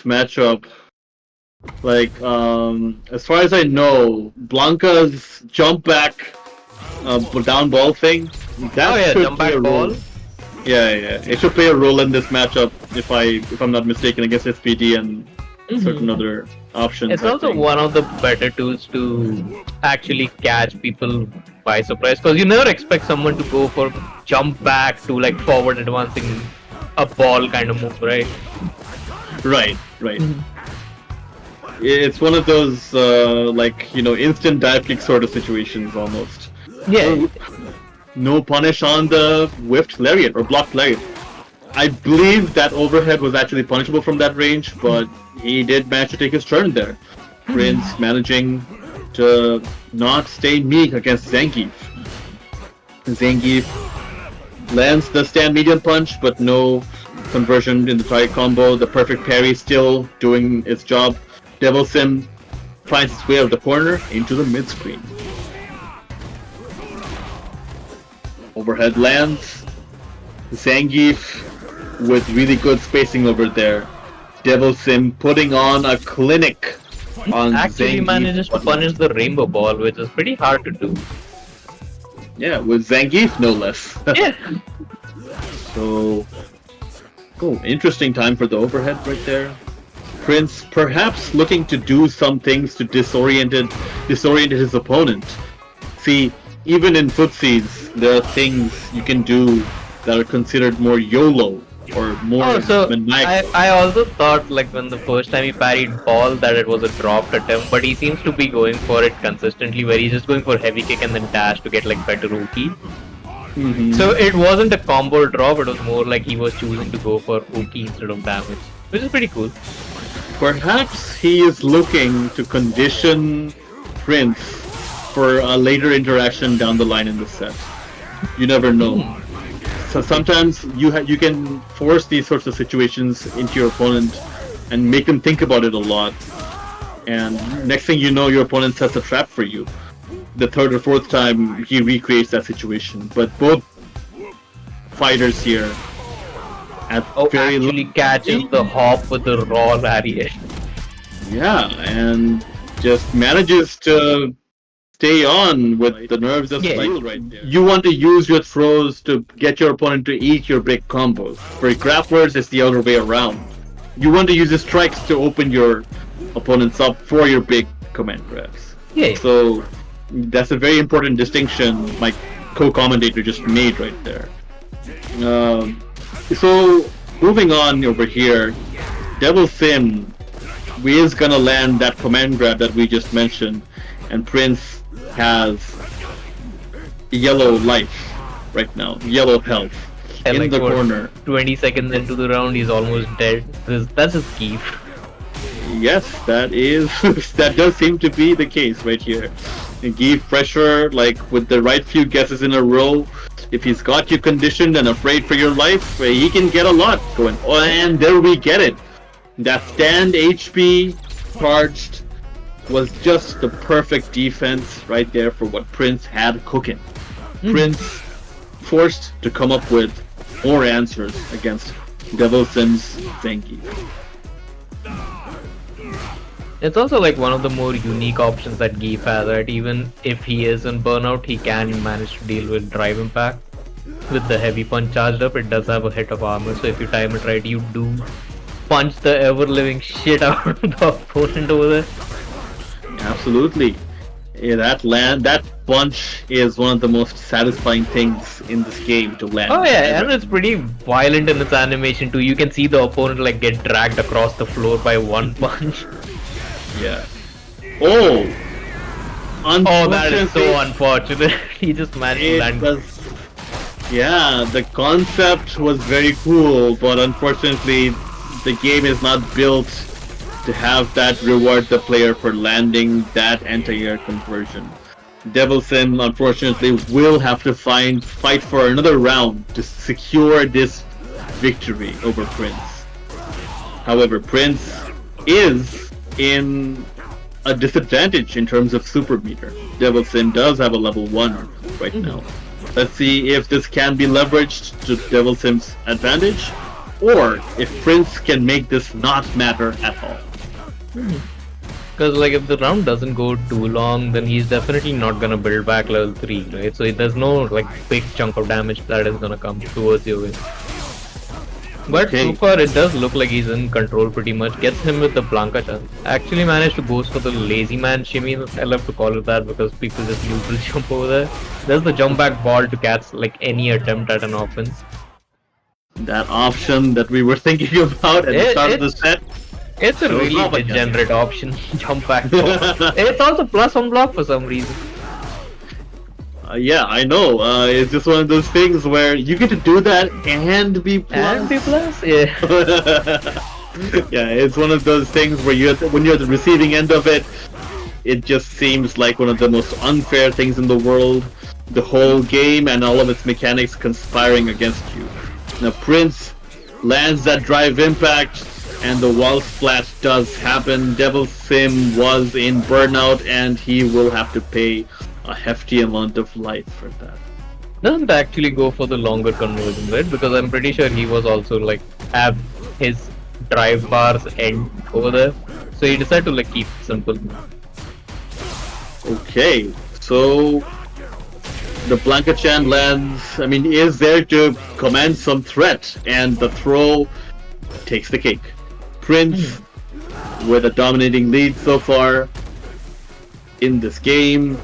matchup, like as far as I know, Blanka's jump back down ball thing Oh that yeah, should jump play a back role. ball. Yeah, it should play a role in this matchup if I'm not mistaken against SPD and certain Hmm. other options. It's I also think. one of the better tools to actually catch people by surprise because you never expect someone to go for jump back to like forward advancing a ball kind of move, right? Right. Mhm. It's one of those instant dive kick sort of situations almost. Yeah. Oh, no punish on the whiffed lariat or blocked lariat. I believe that overhead was actually punishable from that range, but he did manage to take his turn there. Prince managing to not stay meek against Zangief. Zangief lands the stand medium punch, but no conversion in the target combo. The perfect parry still doing its job. Devilsim finds its way out of the corner into the mid screen. Overhead lands. Zangief with really good spacing over there. Devilsim putting on a clinic on Actually Zangief. manages to punish the rainbow ball, which is pretty hard to do. Yeah, with Zangief no less. Yeah. So, interesting time for the overhead right there. Prince perhaps looking to do some things to disorient his opponent. See, even in footsies, there are things you can do that are considered more YOLO or more Oh, so maniacal. I also thought like when the first time he parried ball that it was a dropped attempt, but he seems to be going for it consistently, where he's just going for heavy kick and then dash to get like better Uki. So it wasn't a combo drop; it was more like he was choosing to go for Uki instead of damage, which is pretty cool. Perhaps he is looking to condition Prince for a later interaction down the line in the set. You never know. So sometimes you can force these sorts of situations into your opponent and make him think about it a lot. And next thing you know, your opponent sets a trap for you. The third or fourth time he recreates that situation. But both fighters here at Oh, very actually catches the hop with the raw lariat. yeah, and just manages to stay on with the nerves of Yeah. steel right there. You want to use your throws to get your opponent to eat your big combos. For grapplers, it's the other way around. You want to use the strikes to open your opponents up for your big command grabs. Yeah. So that's a very important distinction my co-commentator just made right there. So moving on over here, Devil Sim is gonna land that command grab that we just mentioned, and Prince has yellow life right now, yellow health And in like the what, corner. 20 seconds into the round, he's almost dead. That's his keep. Yes, that is that does seem to be the case right here. And give pressure, like with the right few guesses in a row. If he's got you conditioned and afraid for your life, he can get a lot going. Oh, and there we get it. That stand HP charged was just the perfect defense right there for what Prince had cooking. Prince forced to come up with more answers against Devil Sim's Zangief. It's also like one of the more unique options that Geef has, right? Even if he is in burnout, he can manage to deal with drive impact. With the heavy punch charged up, it does have a hit of armor, so if you time it right, you do punch the ever-living shit out of the opponent over there. Absolutely. Yeah, that punch is one of the most satisfying things in this game to land. Oh yeah, and it's pretty violent in its animation too. You can see the opponent like get dragged across the floor by one punch. Yeah. Oh! Oh, that is so Unfortunately, unfortunate. He just managed to it land. was... Yeah, the concept was very cool, but unfortunately, the game is not built to have that reward the player for landing that anti-air conversion. Devil Sim, unfortunately, will have to fight for another round to secure this victory over Prince. However, Prince is in a disadvantage in terms of super meter. Devil Sim does have a level 1 right now. Let's see if this can be leveraged to Devil Sim's advantage. or if Prince can make this not matter at all. Because like if the round doesn't go too long, then he's definitely not gonna build back level 3, right? So there's no like big chunk of damage that is gonna come towards you with. But so far it does look like he's in control pretty much. Gets him with the Blanka chance. Actually managed to go for the lazy man shimmy. I love to call it that because people just usually jump over there. There's the jump back ball to catch like any attempt at an offense. That option that we were thinking about at the start of the set. It's a really degenerate option. Jump back ball. It's also plus on block for some reason. Yeah, I know. It's just one of those things where you get to do that and be plus. And be plus, yeah. Yeah, it's one of those things where when you're at the receiving end of it, it just seems like one of the most unfair things in the world. The whole game and all of its mechanics conspiring against you. Now Prince lands that drive impact, and the wall splat does happen. devilsim was in burnout, and he will have to pay a hefty amount of life for that. Doesn't actually go for the longer conversion, right? Because I'm pretty sure he was also like at his drive bar's end over there. So he decided to like keep it simple. Okay, so the Blanka Chan lands, is there to command some threat, and the throw takes the cake. Prince with a dominating lead so far in this game.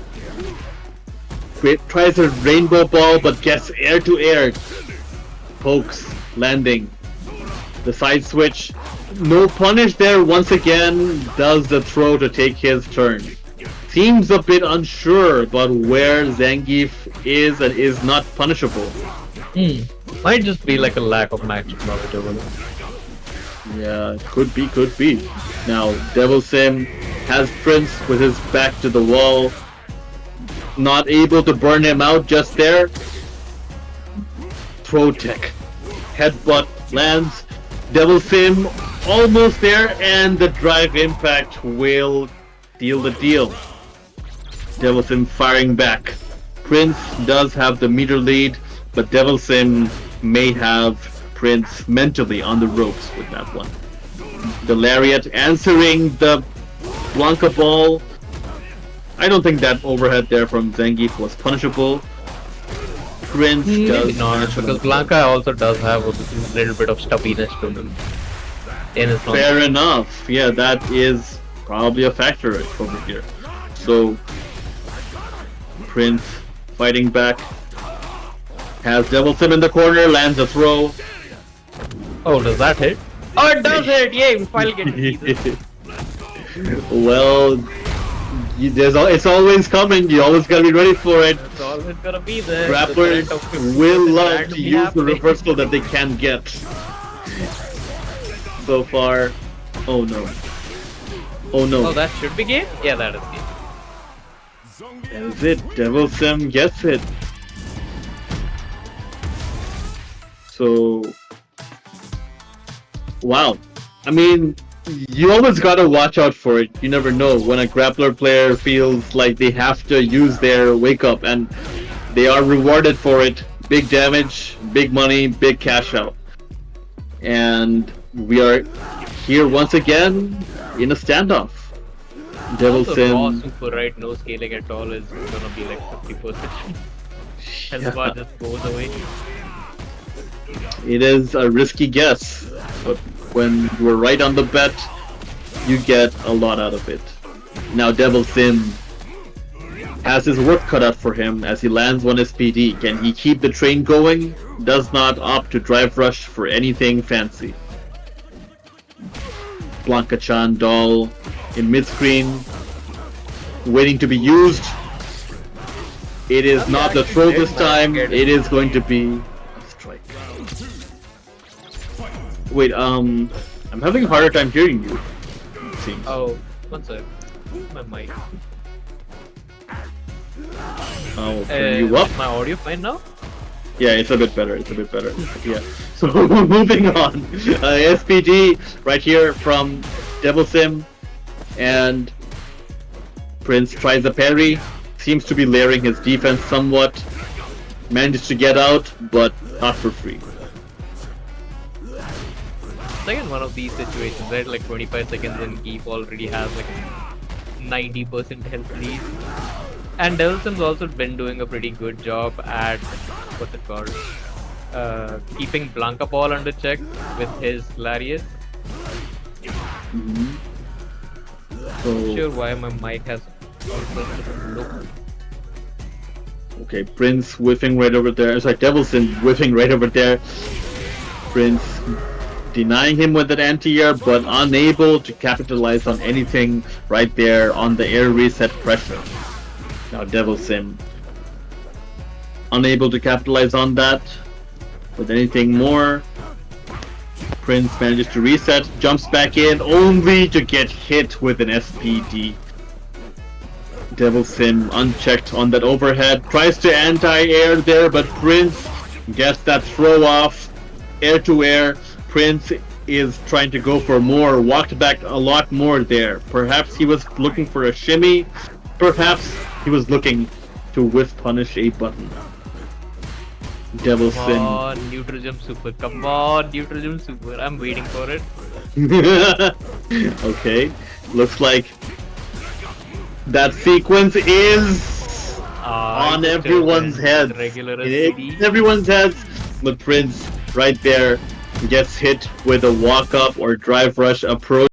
Tries a rainbow ball but gets air to air. Pokes, landing. The side switch. No punish there once again. Does the throw to take his turn. Seems a bit unsure about where Zangief is and is not punishable. Might just be like a lack of match knowledge over there. Yeah, could be. Now, devilsim has Prince with his back to the wall. Not able to burn him out just there. Throw tech. Headbutt lands. devilsim almost there, and the drive impact will seal the deal. devilsim firing back. Prince does have the meter lead, but devilsim may have Prince mentally on the ropes with that one. The lariat answering the Blanka ball. I don't think that overhead there from Zangief was punishable. Prince does not, because Blanka also does have a little bit of stuffiness to him. Fair enough. Yeah, that is probably a factor over here. So Prince fighting back. Has devilsim in the corner, lands a throw. Oh, does that hit? Oh, it does hit! Yay, we finally get to see this. Well, it's always coming. You always gotta be ready for it. It's always gonna be there. Grapplers will love to use the reversal that they can get. So far, oh no. Oh no. Oh, that should be game? Yeah, that is game. That is it. devilsim gets it. So, wow. You always gotta watch out for it. You never know when a grappler player feels like they have to use their wake up, and they are rewarded for it. Big damage, big money, big cash out. And we are here once again in a standoff. devilsim. Super right, no scaling at all is gonna be like 50%. Health bar just goes away. It is a risky guess, but when you're right on the bet, you get a lot out of it. Now devilsim has his work cut out for him as he lands 1 SPD. Can he keep the train going? Does not opt to drive rush for anything fancy. Blanka-chan doll in mid-screen, waiting to be used. It is not the throw this time, it is going to be a strike. Wait, I'm having a harder time hearing you, it seems. Oh, one sec. My mic. I'll turn you up. Is my audio fine now? Yeah, it's a bit better, Yeah. So moving on. SPD right here from devilsim, and Prince tries a parry. Seems to be layering his defense somewhat. Manages to get out, but not for free. It's again one of these situations, right? Like 25 seconds and Geef already has like 90% health lead. And devilsim's also been doing a pretty good job at what's it called? Keeping Blanka ball under check with his lariat. Mhm. Not sure why my mic has look. Okay, Prince whiffing right over there. Sorry, Devilson whiffing right over there. Prince denying him with that anti-air, but unable to capitalize on anything right there on the air reset pressure. Now Devilsim unable to capitalize on that with anything more. Prince manages to reset, jumps back in, only to get hit with an SPD. Devilsim unchecked on that overhead, tries to anti-air there, but Prince gets that throw off, air to air. Prince is trying to go for more, walked back a lot more there. Perhaps he was looking for a shimmy, perhaps he was looking to whiff punish a button. Devilsim. Come on, neutral jump super. Come on, neutral jump super. I'm waiting for it. Okay, looks like that sequence is on everyone's heads. Regular Everyone's heads. The Prince right there gets hit with a walk up or drive rush approach.